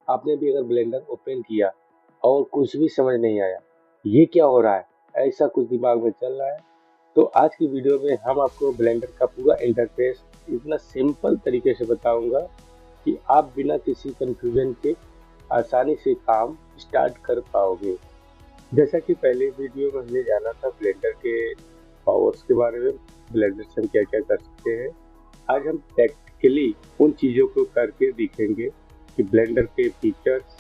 आपने भी अगर ब्लेंडर ओपन किया और कुछ भी समझ नहीं आया, ये क्या हो रहा है, ऐसा कुछ दिमाग में चल रहा है, तो आज की वीडियो में हम आपको ब्लेंडर का पूरा इंटरफेस इतना सिंपल तरीके से बताऊंगा कि आप बिना किसी कंफ्यूजन के आसानी से काम स्टार्ट कर पाओगे। जैसा कि पहले वीडियो में हमने जाना था ब्लेंडर के पावर्स के बारे में, ब्लेंडर से हम क्या क्या कर सकते हैं, आज हम प्रैक्टिकली उन चीज़ों को करके दिखेंगे कि ब्लेंडर के फीचर्स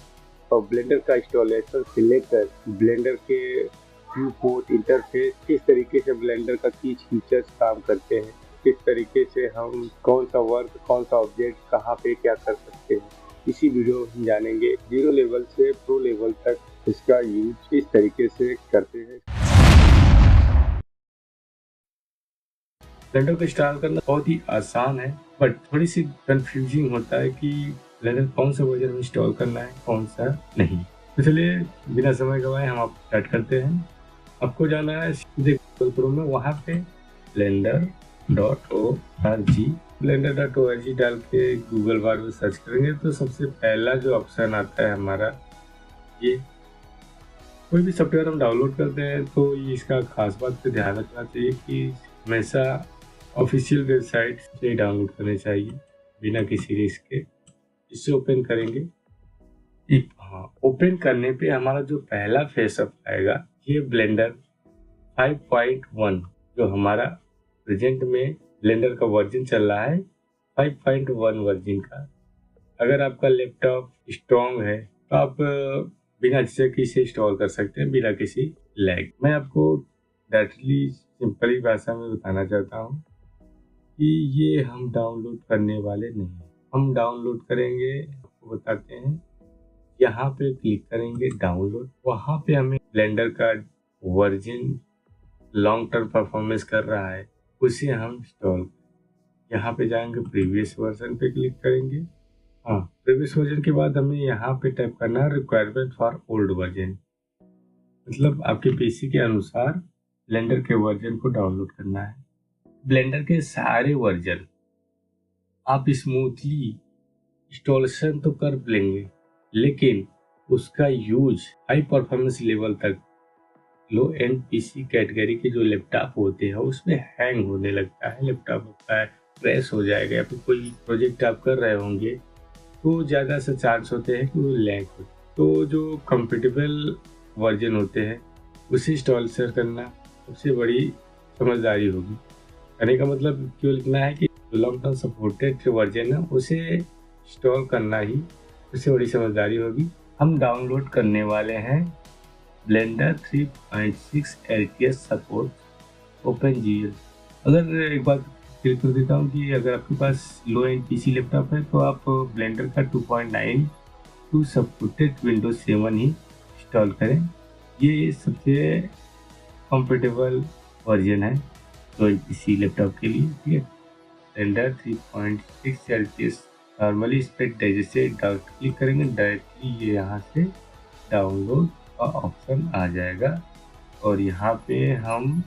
और ब्लेंडर का इंस्टॉलेशन से लेकर ब्लेंडर के व्यू पोर्ट इंटरफेस किस तरीके से ब्लेंडर का की फीचर्स काम करते हैं, किस तरीके से हम कौन सा वर्क कौन सा ऑब्जेक्ट कहाँ पे क्या कर सकते हैं। इसी वीडियो में हम जानेंगे जीरो लेवल से प्रो लेवल तक इसका यूज इस तरीके से करते हैं। ब्लेंडर को इंस्टॉल करना बहुत ही आसान है, बट थोड़ी सी कंफ्यूजिंग होता है कि ब्लेंडर कौन सा वर्जन इंस्टॉल करना है कौन सा नहीं। तो चलिए बिना समय गवाए हम आप स्टार्ट करते हैं। आपको जाना है सीधे गूगल क्रोम में, वहाँ पे blender.org डाल के गूगल बार में सर्च करेंगे तो सबसे पहला जो ऑप्शन आता है हमारा, ये कोई भी सॉफ्टवेयर हम डाउनलोड करते हैं तो ये इसका खास बात पे ध्यान रखना चाहिए कि हमेशा ऑफिशियल वेबसाइट से डाउनलोड करने चाहिए बिना किसी रिस्क के। इससे ओपन करेंगे, हाँ, ओपन करने पे हमारा जो पहला फेसअप आएगा ये ब्लेंडर 5.1 जो हमारा प्रेजेंट में ब्लेंडर का वर्जन चल रहा है 5.1 वर्जन का। अगर आपका लैपटॉप स्ट्रॉन्ग है तो आप बिना झिझक इसे इंस्टॉल कर सकते हैं बिना किसी लैग। मैं आपको डायरेक्टली सिंपली भाषा में बताना चाहता हूँ कि ये हम डाउनलोड करने वाले नहीं, हम डाउनलोड करेंगे, आपको बताते हैं। यहाँ पे क्लिक करेंगे डाउनलोड, वहाँ पे हमें ब्लेंडर का वर्जन लॉन्ग टर्म परफॉर्मेंस कर रहा है उसे हम इंस्टॉल, यहाँ पे जाएंगे प्रीवियस वर्जन पे क्लिक करेंगे। हाँ, प्रीवियस वर्जन के बाद हमें यहाँ पे टाइप करना है रिक्वायरमेंट फॉर ओल्ड वर्जन, मतलब आपके पीसी के अनुसार ब्लेंडर के वर्जन को डाउनलोड करना है। ब्लेंडर के सारे वर्जन आप स्मूथली इंस्टॉलेशन तो कर लेंगे, लेकिन उसका यूज हाई परफॉर्मेंस लेवल तक लो एंड पीसी कैटेगरी के जो लैपटॉप होते हैं उसमें हैंग होने लगता है, लैपटॉप होता है क्रैश हो जाएगा, या फिर कोई प्रोजेक्ट आप कर रहे होंगे तो ज़्यादा से चांस होते हैं कि वो लैग हो। तो जो कंपेटेबल वर्जन होते हैं उसे इंस्टॉल करना सबसे बड़ी समझदारी होगी। कहने का मतलब क्यों लिखना है कि लॉन्ग टर्म सपोर्टेड वर्जन है उसे इंस्टॉल करना ही उससे बड़ी समझदारी होगी। हम डाउनलोड करने वाले हैं ब्लेंडर 3.6 LTS सपोर्ट OpenGL। अगर एक बात क्लियर कर देता हूँ कि अगर आपके पास लो एंड पीसी लैपटॉप है तो आप ब्लेंडर का 2.9 टू सपोर्टेड विंडोज 7 ही इंस्टॉल करें, ये सबसे कंफर्टेबल वर्जन है लो एंड पीसी लैपटॉप के लिए। ठीक है, ब्लेंडर 3.6 LTS नॉर्मली इस पर जैसे डाउनलोड क्लिक करेंगे डायरेक्टली ये यहाँ से डाउनलोड का ऑप्शन आ जाएगा और यहाँ पे हम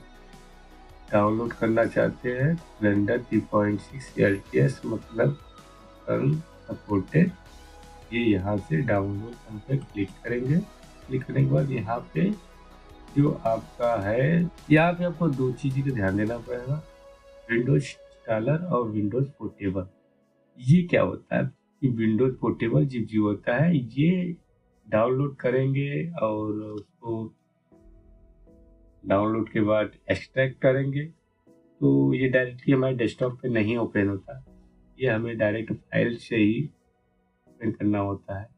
डाउनलोड करना चाहते हैं ब्लेंडर 3.6 LTS मतलब सपोर्टेड। ये यहाँ से डाउनलोड पर क्लिक करेंगे, क्लिक करने के बाद यहाँ पे जो आपका है, यहाँ पे आपको दो चीज़ का ध्यान देना पड़ेगा, विंडोज इंस्टॉलर और विंडोज पोर्टेबल। ये क्या होता है कि विंडोज पोर्टेबल जो होता है ये डाउनलोड करेंगे और उसको डाउनलोड के बाद एक्सट्रैक्ट करेंगे तो ये डायरेक्टली हमारे डेस्कटॉप पे नहीं ओपन होता, ये हमें डायरेक्ट फाइल से ही ओपन करना होता है।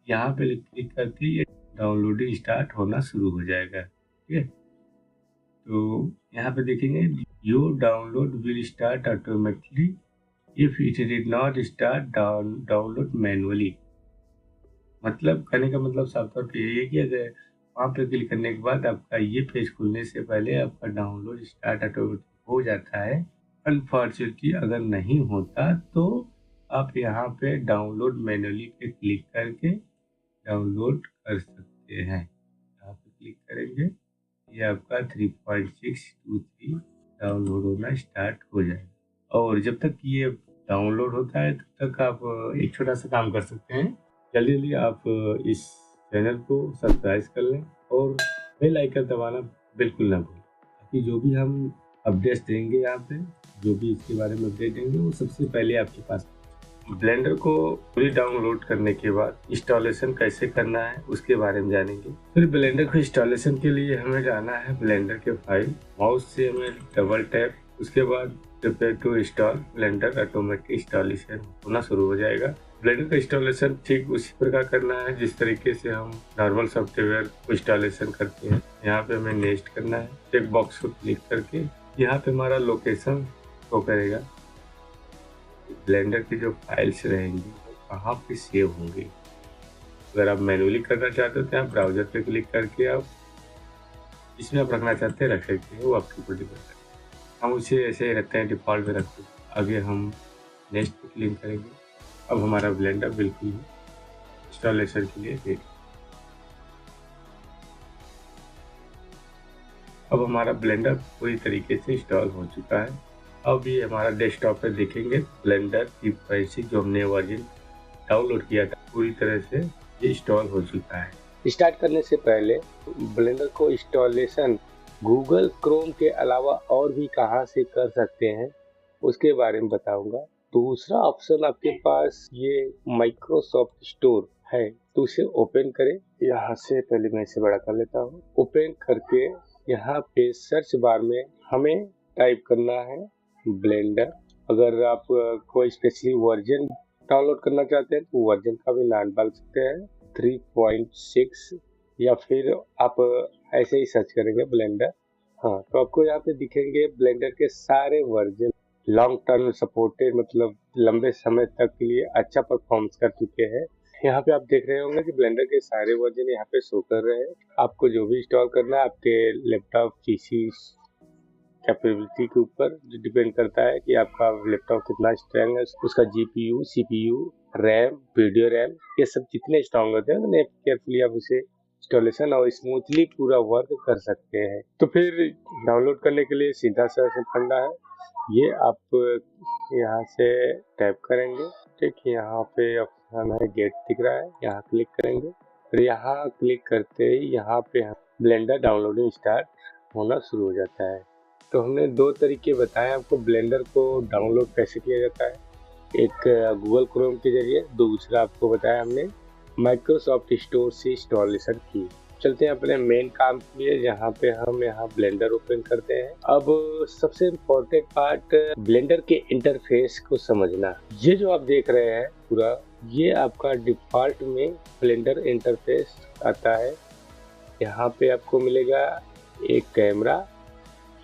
यहाँ पे क्लिक करके ये डाउनलोडिंग स्टार्ट होना शुरू हो जाएगा। ठीक है, तो यहाँ पे देखेंगे your download will start automatically if it did not start download manually. मतलब कहने का मतलब साफ तौर पे यही है कि अगर वहाँ पे क्लिक करने के बाद आपका ये पेज खुलने से पहले आपका डाउनलोड स्टार्ट ऑटोमेटिक हो जाता है। अनफॉर्चुनेटली अगर नहीं होता तो आप यहाँ पे डाउनलोड मैनुअली पे क्लिक करके डाउनलोड कर सकते हैं। यहाँ पे क्लिक करेंगे ये आपका 3.623 डाउनलोड होना स्टार्ट हो जाएगा और जब तक ये डाउनलोड होता है तब तक आप एक छोटा सा काम कर सकते हैं। जल्दी जल्दी आप इस चैनल को सब्सक्राइब कर लें और बेल आइकन दबाना बिल्कुल ना भूलें, ताकि जो भी हम अपडेट्स देंगे यहाँ पे, जो भी इसके बारे में अपडेट देंगे वो सबसे पहले आपके पास। ब्लेंडर को पूरी डाउनलोड करने के बाद इंस्टॉलेशन कैसे करना है उसके बारे में जानेंगे। फिर ब्लेंडर को इंस्टॉलेशन के लिए हमें जाना है ब्लेंडर के फाइल, माउस से हमें डबल टैप, उसके बाद prepare to install Blender, automatic installation होना शुरू हो जाएगा। ब्लेंडर का इंस्टॉलेशन ठीक उसी प्रकार करना है जिस तरीके से हम नॉर्मल सॉफ्टवेयर को इंस्टॉलेशन करते हैं। यहाँ पे हमें नेक्स्ट करना है, चेक बॉक्स को क्लिक करके यहाँ पे हमारा लोकेशन शो करेगा, ब्लेंडर की जो फाइल्स रहेंगी वो कहाँ पे सेव होंगी। अगर आप मैनुअली करना चाहते हो तो आप ब्राउजर पे क्लिक करके आप इसमें आप रखना चाहते हैं रख सकते हैं, वो आपके ऊपर डिपेंड करता है। हम उसे ऐसे ही रखते हैं, डिफ़ॉल्ट में रखते हैं। आगे हम नेक्स्ट पे क्लिक करेंगे। अब हमारा ब्लेंडर बिल्कुल इंस्टॉलेशन के लिए रेडी। अब हमारा ब्लेंडर पूरी तरीके से इंस्टॉल हो चुका है। अब ये हमारा डेस्कटॉप पे देखेंगे ब्लेंडर 3.6 जो हमने वर्जन डाउनलोड किया था, पूरी तरह से ये इंस्टॉल हो चुका है। स्टार्ट करने से पहले ब्लेंडर को इंस्टॉलेशन गूगल क्रोम के अलावा और भी कहां से कर सकते हैं उसके बारे में बताऊंगा। दूसरा ऑप्शन आपके पास ये माइक्रोसॉफ्ट स्टोर है, तो उसे ओपन करें। यहाँ से पहले मैं इसे बड़ा कर लेता हूँ। ओपन करके यहाँ पे सर्च बार में हमें टाइप करना है ब्लेंडर। अगर आप कोई स्पेशली वर्जन डाउनलोड करना चाहते हैं तो वर्जन का भी नाम डाल सकते हैं 3.6, या फिर आप ऐसे ही सर्च करेंगे ब्लेंडर। हाँ, तो आपको यहाँ पे दिखेंगे ब्लेंडर के सारे वर्जन लॉन्ग टर्म सपोर्टेड, मतलब लंबे समय तक के लिए अच्छा परफॉर्मेंस कर चुके हैं। यहाँ पे आप देख रहे होंगे कि ब्लेंडर के सारे वर्जन यहाँ पे शो कर रहे हैं। आपको जो भी इंस्टॉल करना है आपके लैपटॉप पीसी कैपेबिलिटी के ऊपर जो डिपेंड करता है कि आपका लैपटॉप कितना स्ट्रांग है, उसका GPU, CPU, RAM, video RAM, ये सब जितने स्ट्रांग होते हैं उतने केयरफुली आप उसे इंस्टॉलेशन और स्मूथली पूरा वर्क कर सकते हैं। तो फिर डाउनलोड करने के लिए सीधा सा फंडा है, ये आप यहाँ से टैप करेंगे। ठीक, यहाँ पे ऑप्शन है गेट दिख रहा है, यहाँ क्लिक करेंगे। फिर यहाँ क्लिक करते ही यहाँ पे ब्लेंडर डाउनलोडिंग स्टार्ट होना शुरू हो जाता है। तो हमने दो तरीके बताए आपको ब्लेंडर को डाउनलोड कैसे किया जाता है, एक गूगल क्रोम के जरिए, दूसरा आपको बताया हमने माइक्रोसॉफ्ट स्टोर से इंस्टॉलेशन की। चलते हैं अपने मेन काम के लिए, जहाँ पे हम यहाँ ब्लेंडर ओपन करते हैं। अब सबसे इम्पोर्टेंट पार्ट ब्लेंडर के इंटरफेस को समझना। ये जो आप देख रहे हैं पूरा, ये आपका डिफॉल्ट में ब्लेंडर इंटरफेस आता है। यहाँ पे आपको मिलेगा एक कैमरा,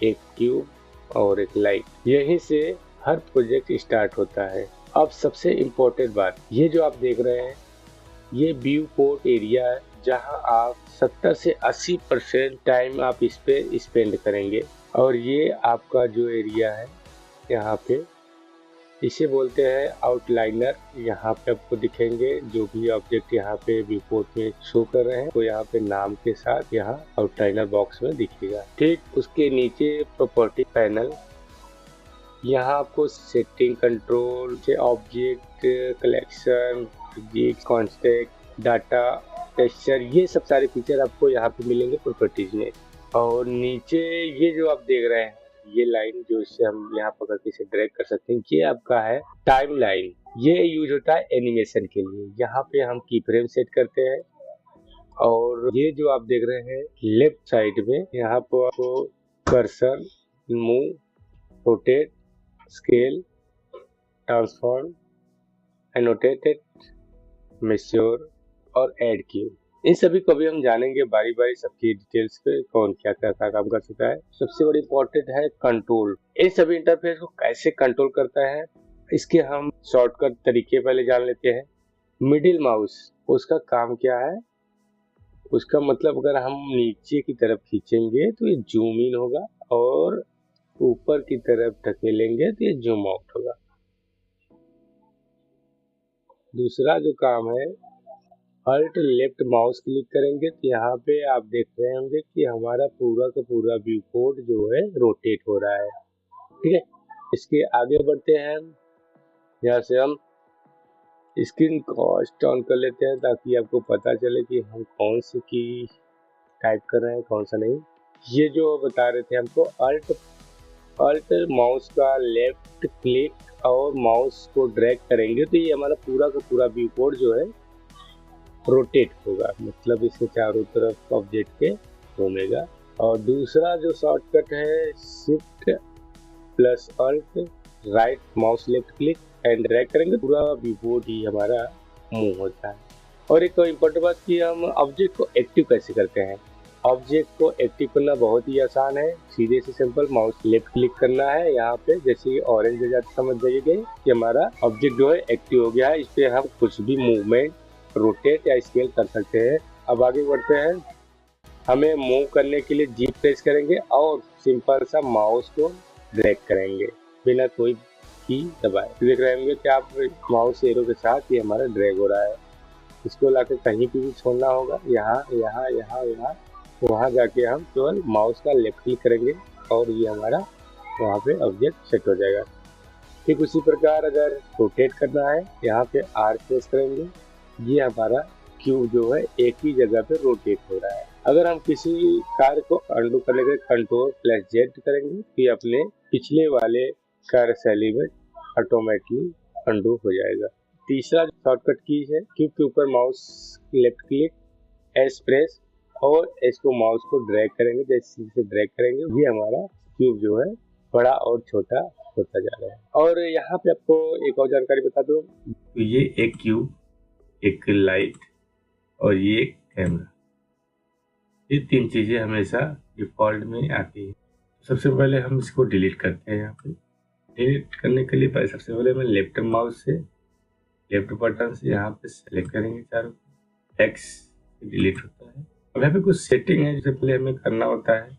एक ट्यूब और एक लाइट। यहीं से हर प्रोजेक्ट स्टार्ट होता है। अब सबसे इम्पोर्टेंट बात, ये जो आप देख रहे हैं ये व्यू पोर्ट एरिया है, जहां आप 70 से 80% टाइम आप इस पे स्पेंड करेंगे। और ये आपका जो एरिया है यहाँ पे, इसे बोलते हैं आउटलाइनर। यहाँ पे आपको दिखेंगे जो भी ऑब्जेक्ट यहाँ पे रिपोर्ट में शो कर रहे हैं, तो यहाँ पे नाम के साथ यहाँ आउटलाइनर बॉक्स में दिखेगा। ठीक उसके नीचे प्रॉपर्टी पैनल, यहाँ आपको setting, control, object collection, physics, contact, data, texture, ये सब सारे फीचर आपको यहाँ पे मिलेंगे प्रॉपर्टीज में। और नीचे ये जो आप देख रहे हैं ये लाइन, जो इससे हम यहाँ पकड़ के इसे ड्रैग कर सकते हैं, ये आपका है टाइम लाइन। ये यूज होता है एनिमेशन के लिए। यहाँ पे हम की फ्रेम सेट करते हैं। और ये जो आप देख रहे हैं लेफ्ट साइड में, यहाँ पर आपको cursor, move, rotate, scale, transform, annotated, measure और ऐड की, इन सभी को भी हम जानेंगे बारी बारी सबकी डिटेल्स पे, कौन क्या क्या काम कर सकता है। सबसे बड़ी इंपॉर्टेंट है कंट्रोल। इन सभी इंटरफेस को कैसे कंट्रोल करता है इसके हम शॉर्टकट तरीके पहले जान लेते हैं। मिडिल माउस, उसका काम क्या है, उसका मतलब अगर हम नीचे की तरफ खींचेंगे तो ये जूम इन होगा, और ऊपर की तरफ धकेलेंगे तो ये जूम आउट होगा। दूसरा जो काम है, अल्ट लेफ्ट माउस क्लिक करेंगे तो यहाँ पे आप देख रहे होंगे कि हमारा पूरा का पूरा व्यू पोर्ट जो है रोटेट हो रहा है। ठीक है, इसके आगे बढ़ते हैं। यहाँ से हम स्क्रीन कॉस्ट ऑन कर लेते हैं ताकि आपको पता चले कि हम कौन सी की टाइप कर रहे हैं, कौन सा नहीं। ये जो बता रहे थे हमको, अल्ट अल्ट माउस का लेफ्ट क्लिक और माउस को ड्रैग करेंगे तो ये हमारा पूरा का पूरा व्यू पोर्ट जो है रोटेट होगा, मतलब इसके चारों तरफ ऑब्जेक्ट के घूमेगा। और दूसरा जो शॉर्टकट है, shift plus alt right mouse left click and drag करेंगे, पूरा व्यू पोर्ट ही हमारा मूव होता है। और एक इम्पोर्टेंट बात कि हम ऑब्जेक्ट को एक्टिव कैसे करते हैं। ऑब्जेक्ट को एक्टिव करना बहुत ही आसान है, सीधे से सिंपल माउस लेफ्ट क्लिक करना है। यहाँ पे जैसे ऑरेंज हो जाता समझ जाइए कि हमारा ऑब्जेक्ट जो है एक्टिव हो गया है। इस पे हम कुछ भी मूवमेंट, रोटेट या स्केल कर सकते हैं। अब आगे बढ़ते हैं। हमें मूव करने के लिए जी प्रेस करेंगे और सिंपल सा माउस को ड्रैग करेंगे बिना कोई की दबाए। देख रहे होंगे कि आप माउस एरो के साथ ये हमारा ड्रैग हो रहा है। इसको लाके कहीं पे भी छोड़ना होगा, यहाँ यहाँ यहाँ यहाँ, वहाँ जाके हम केवल माउस का लेफ्ट क्लिक करेंगे और ये हमारा वहाँ पे ऑब्जेक्ट सेट हो जाएगा। ठीक उसी प्रकार अगर रोटेट करना है, यहाँ पे आर प्रेस करेंगे, ये हमारा क्यूब जो है एक ही जगह पे रोटेट हो रहा है। अगर हम किसी कार्य को अंडू करने के लिए कंट्रोल प्लस जेड करेंगे तो ये अपने पिछले वाले कार्य शैली में ऑटोमेटिकली अंडू हो जाएगा। तीसरा शॉर्टकट की है, क्यूब के ऊपर mouse left click, S press और इसको माउस को ड्रैग करेंगे। जैसे ड्रैग करेंगे ये हमारा क्यूब जो है बड़ा और छोटा होता जा रहा है। और यहाँ पे आपको एक और जानकारी बता दूं, तो ये एक क्यूब, एक लाइट और ये एक कैमरा, ये तीन चीजें हमेशा डिफॉल्ट में आती है। सबसे पहले हम इसको डिलीट करते हैं। यहाँ पे डिलीट करने के लिए सबसे पहले मैं लेफ्ट माउस से लेफ्ट बटन से यहाँ पे सेलेक्ट करेंगे, चारों एक्स डिलीट होता है। अब यहाँ पे कुछ सेटिंग है जिससे पहले हमें करना होता है,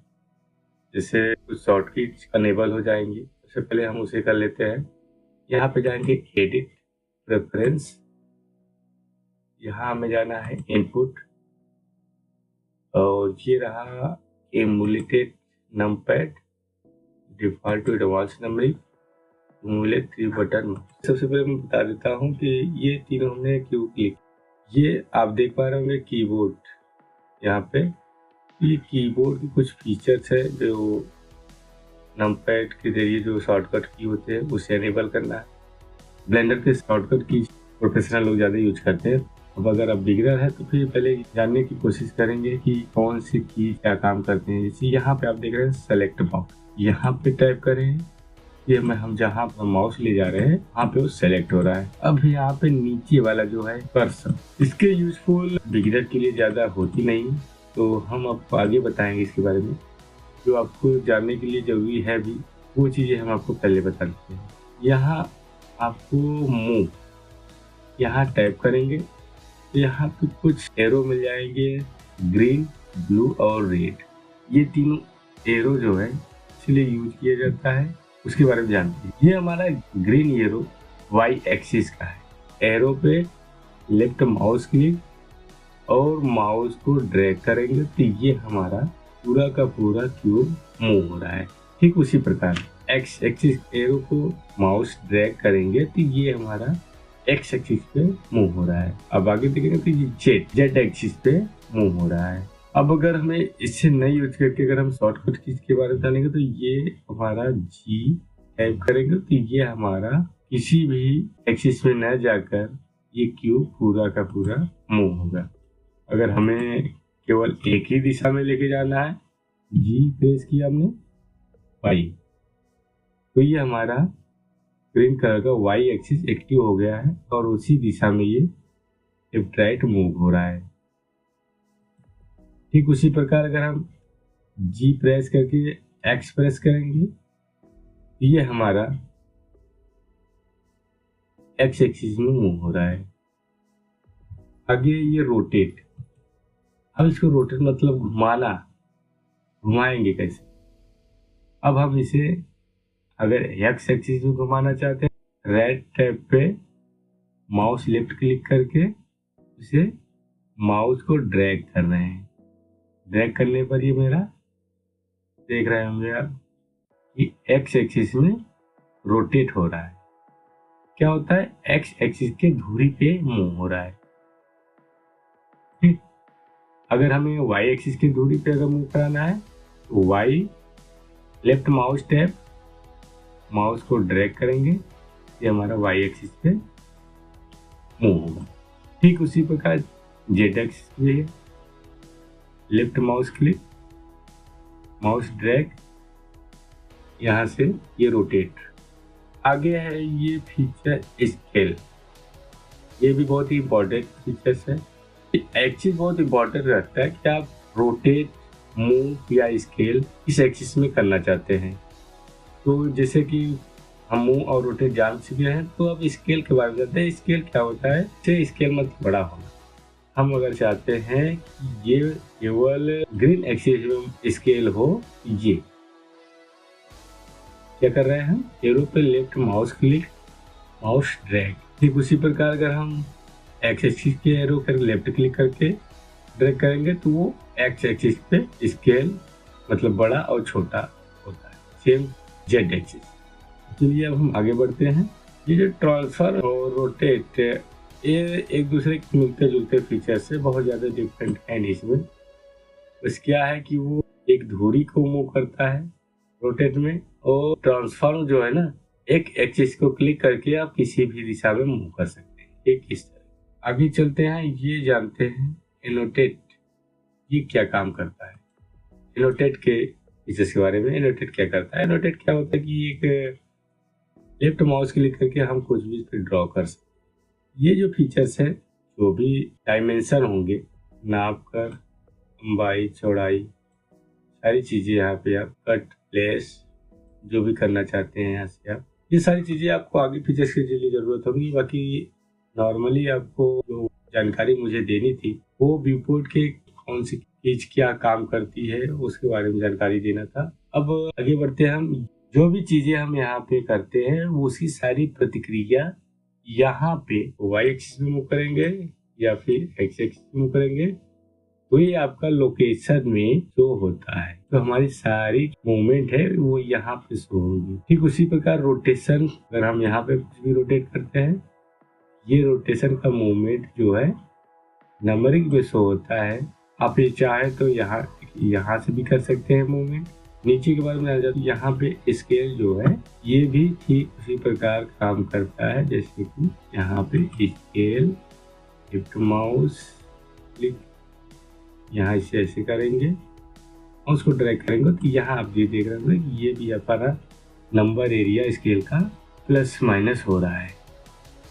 जैसे कुछ शॉर्टकट अनेबल हो जाएंगी। सबसे पहले हम उसे कर लेते हैं। यहाँ पे जाएंगे एडिट प्रेफरेंस, यहाँ हमें जाना है इनपुट और ये रहा emulated numpad default to advance numbering emulate 3 button. सबसे पहले मैं बता देता हूँ कि ये तीनों हमने क्यों क्लिक, ये आप देख पा रहे होंगे कीबोर्ड, यहाँ पे ये कीबोर्ड के कुछ फीचर्स है जो नमपैड के जरिए जो शॉर्टकट की होते हैं उसे एनेबल करना है। ब्लेंडर के शॉर्टकट की प्रोफेशनल लोग ज़्यादा यूज करते हैं। अब अगर आप बिगिनर है तो फिर पहले जानने की कोशिश करेंगे कि कौन सी की क्या काम करते हैं। जैसे यहाँ पे आप देख रहे हैं सेलेक्ट बॉक्स, यहाँ पे टाइप करें, ये हम जहाँ पर माउस ले जा रहे हैं वहाँ पे वो सेलेक्ट हो रहा है। अब यहाँ पे नीचे वाला जो है कर्सर, इसके यूजफुल बिगिनर के लिए ज़्यादा होती नहीं, तो हम आपको आगे बताएंगे इसके बारे में। जो आपको जानने के लिए जरूरी है भी वो चीज़ें हम आपको पहले बता देते हैं। यहाँ आपको मूव, यहाँ टाइप करेंगे तो यहाँ पे कुछ एरो मिल जाएंगे, ग्रीन, ब्लू और रेड। ये तीनों एरो जो है इसलिए यूज किया जाता है, उसके बारे में जानते हैं। ये हमारा ग्रीन एरो वाई एक्सिस का है। एरो पे लेफ्ट माउस क्लिक और माउस को ड्रैग करेंगे तो ये हमारा पूरा का पूरा क्यूब मूव हो रहा है। ठीक उसी प्रकार एक्स एक्सिस एरो को माउस ड्रैग करेंगे तो ये हमारा एक्स एक्सिस पे मूव हो रहा है। अब आगे देखेंगे तो ये जेड एक्सिस पे मूव हो रहा है। अब अगर हमें इससे नहीं यूज करके अगर हम शॉर्टकट कीज के बारे में जानेंगे तो ये हमारा जी टाइप करेंगे तो ये हमारा किसी भी एक्सिस में न जाकर ये क्यूब पूरा का पूरा मूव होगा। अगर हमें केवल एक ही दिशा में लेके जाना है, जी प्रेस किया हमने, वाई, तो ये हमारा ग्रीन कलर का वाई एक्सिस एक्टिव हो गया है और उसी दिशा में ये लेफ्ट राइट मूव हो रहा है। ठीक उसी प्रकार अगर हम जी प्रेस करके एक्स प्रेस करेंगे तो ये हमारा एक्स एक्सिस में मूव हो रहा है। आगे ये रोटेट, अब इसको रोटेट मतलब घुमाना, घुमाएंगे कैसे। अब हम इसे अगर एक्स एक्सिस में घुमाना चाहते हैं, राइट टैब पे माउस लेफ्ट क्लिक करके इसे माउस को ड्रैग कर रहे हैं। ड्रैग करने पर ये मेरा देख रहे होंगे आप कि एक्स एक्सिस में रोटेट हो रहा है। क्या होता है, एक्स एक्सिस के धुरी पे मूव हो रहा है। ठीक, अगर हमें वाई एक्सिस की धुरी पे अगर मूव कराना है तो वाई लेफ्ट माउस टैप, माउस को ड्रैग करेंगे, ये हमारा वाई एक्सिस पे मूव होगा। ठीक उसी प्रकार जेड एक्सिस भी है, left mouse click, mouse drag, यहाँ से ये रोटेट। आगे है ये फीचर स्केल, ये भी बहुत ही इम्पोर्टेंट फीचर्स है। एक्सिस बहुत इम्पोर्टेंट रहता है कि आप रोटेट, मूव या स्केल इस एक्सिस में करना चाहते हैं। तो जैसे कि हम मूव और रोटेट जान चुके हैं, तो अब स्केल के बारे में जानते हैं। स्केल क्या होता है, इसे स्केल मतलब बड़ा होना। हम अगर चाहते हैं कि ये केवल ग्रीन एक्सिस में स्केल हो, ये क्या कर रहे हैं हम, एरो पे left mouse click, mouse drag. ठीक उसी प्रकार अगर हम एक्स एक्सिस के एरो कर लेफ्ट क्लिक करके ड्रैग करेंगे तो वो एक्स एक्सिस पे स्केल मतलब बड़ा और छोटा होता है, सेम जेड एक्सिस। चलिए अब हम आगे बढ़ते हैं। ये जो ट्रांसफर और रोटेट, ये एक दूसरे के मिलते जुलते फीचर से बहुत ज़्यादा डिफरेंट है इसमें। बस क्या है कि वो एक धुरी को मूव करता है रोटेट में, और ट्रांसफॉर्म जो है ना, एक एक्सिस को क्लिक करके आप किसी भी दिशा में मूव कर सकते हैं, एक इस तरह। आगे चलते हैं, ये जानते हैं एनोटेट, ये क्या काम करता है। एनोटेट के फीचर्स के बारे में। एनोटेट क्या करता है, एनोटेट क्या होता है कि एक लेफ्ट माउस क्लिक करके हम कुछ भी पे ड्रॉ कर सकते हैं। ये जो फीचर्स है, जो भी डायमेंशन होंगे, नाप कर, लंबाई, चौड़ाई, सारी चीज़ें यहाँ पे आप कट, प्लेस, जो भी करना चाहते हैं यहाँ से आप, ये सारी चीज़ें आपको आगे फीचर्स के लिए ज़रूरत होगी। बाकी नॉर्मली आपको जो जानकारी मुझे देनी थी वो व्यूपोर्ट के कौन सी चीज़ क्या काम करती है उसके बारे में जानकारी देना था। अब आगे बढ़ते हैं हम। जो भी चीज़ें हम यहाँ पे करते हैं उसकी सारी प्रतिक्रिया यहाँ पे वाई एक्सिस में मूव करेंगे या फिर एक्स एक्सिस में मूव करेंगे, तो ये आपका लोकेशन में शो होता है। तो हमारी सारी मूवमेंट है वो यहाँ पे शो होगी। ठीक उसी प्रकार रोटेशन, अगर हम यहाँ पे कुछ भी रोटेट करते हैं, ये रोटेशन का मूवमेंट जो है नंबरिंग में शो होता है। आप ये चाहे तो यहाँ से भी कर सकते हैं मूवमेंट। नीचे के बारे में आ जाते, यहाँ पे स्केल जो है ये भी ठीक उसी प्रकार काम करता है, जैसे कि यहाँ पे स्केल, लेफ्ट माउस क्लिक, यहाँ इसे ऐसे करेंगे और उसको ड्रैग करेंगे तो यहाँ आप ये देख रहे होंगे कि ये भी हमारा नंबर एरिया स्केल का प्लस माइनस हो रहा है।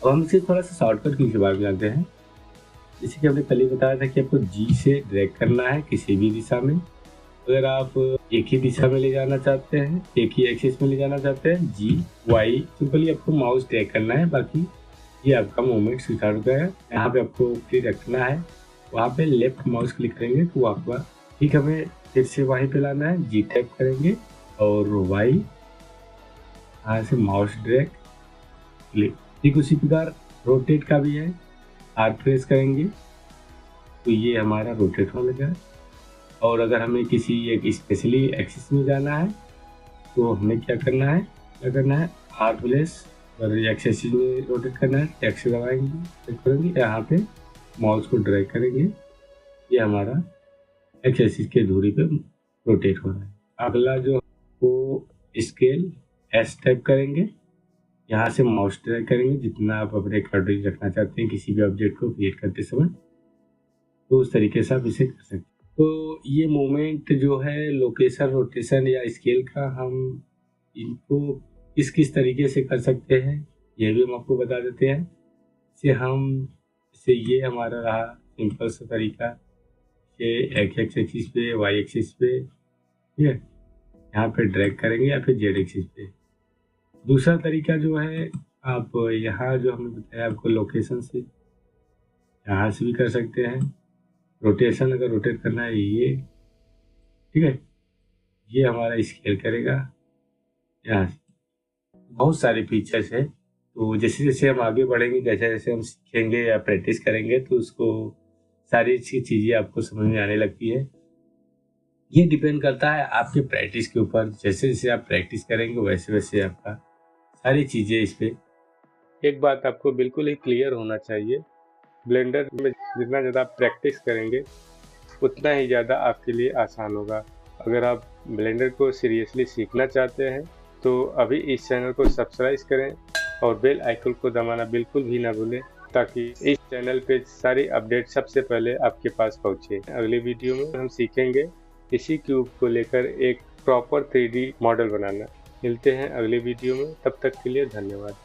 अब हम इसे थोड़ा सा शॉर्टकट की बारे में जानते हैं। जैसे कि हमने कल ही बताया था कि आपको जी से ड्रैग करना है किसी भी दिशा में। अगर आप एक ही दिशा में ले जाना चाहते हैं, एक ही एक्सिस में ले जाना चाहते हैं, जी वाई सिंपली आपको माउस ड्रैग करना है, बाकी ये आपका मूवमेंट स्विच आउट हो गया है। यहाँ पे आपको क्लिक रखना है, वहाँ पे लेफ्ट माउस क्लिक करेंगे तो आपका ठीक हमें फिर से वहीं पे लाना है, जी टैप करेंगे और वाई, यहाँ से माउस ड्रैग क्लिक। ठीक उसी प्रकार रोटेट का भी है, आर प्रेस करेंगे तो ये हमारा रोटेट होने लगा। और अगर हमें किसी एक स्पेशली एक्सिस में जाना है तो हमें क्या करना है, आर प्रेस और एक्स एक्सिस में रोटेट करना है, एक्स दबाएंगे, यहाँ पे माउस को ड्रैग करेंगे, ये हमारा एक्स एक्सिस के धुरी पे रोटेट हो रहा है। अगला जो वो स्केल, एस टाइप करेंगे, यहाँ से माउस ड्रैग करेंगे, जितना आप अपने कवरेज रखना चाहते हैं किसी भी ऑब्जेक्ट को क्रिएट करते समय, तो उस तरीके से आप इसे कर सकते हैं। तो ये मोमेंट जो है लोकेशन, रोटेशन या स्केल का, हम इनको किस किस तरीके से कर सकते हैं ये भी हम आपको बता देते हैं। ये हमारा रहा सिंपल सा तरीका, ये एक्स एक्सिस पे, वाई एक्सिस पे, ठीक है, यहाँ पे ड्रैग करेंगे या फिर जेड एक्सिस पे। दूसरा तरीका जो है, आप यहाँ जो हमने बताया आपको लोकेशन से, यहाँ से भी कर सकते हैं। रोटेशन अगर रोटेट करना है ये, ठीक है, ये हमारा स्केल करेगा यहाँ से। बहुत सारे फीचर्स है, तो जैसे जैसे हम आगे बढ़ेंगे, जैसे जैसे हम सीखेंगे या प्रैक्टिस करेंगे तो उसको सारी चीज़ें आपको समझ में आने लगती है। ये डिपेंड करता है आपके प्रैक्टिस के ऊपर, जैसे जैसे आप प्रैक्टिस करेंगे वैसे वैसे आपका सारी चीज़ें इस पर एक बात आपको बिल्कुल ही क्लियर होना चाहिए, ब्लेंडर में जितना ज़्यादा आप प्रैक्टिस करेंगे उतना ही ज़्यादा आपके लिए आसान होगा। अगर आप ब्लेंडर को सीरियसली सीखना चाहते हैं तो अभी इस चैनल को सब्सक्राइब करें और बेल आइकन को दबाना बिल्कुल भी ना भूलें, ताकि इस चैनल पे सारी अपडेट सबसे पहले आपके पास पहुंचे। अगले वीडियो में हम सीखेंगे इसी क्यूब को लेकर एक प्रॉपर 3D मॉडल बनाना। मिलते हैं अगले वीडियो में, तब तक के लिए धन्यवाद।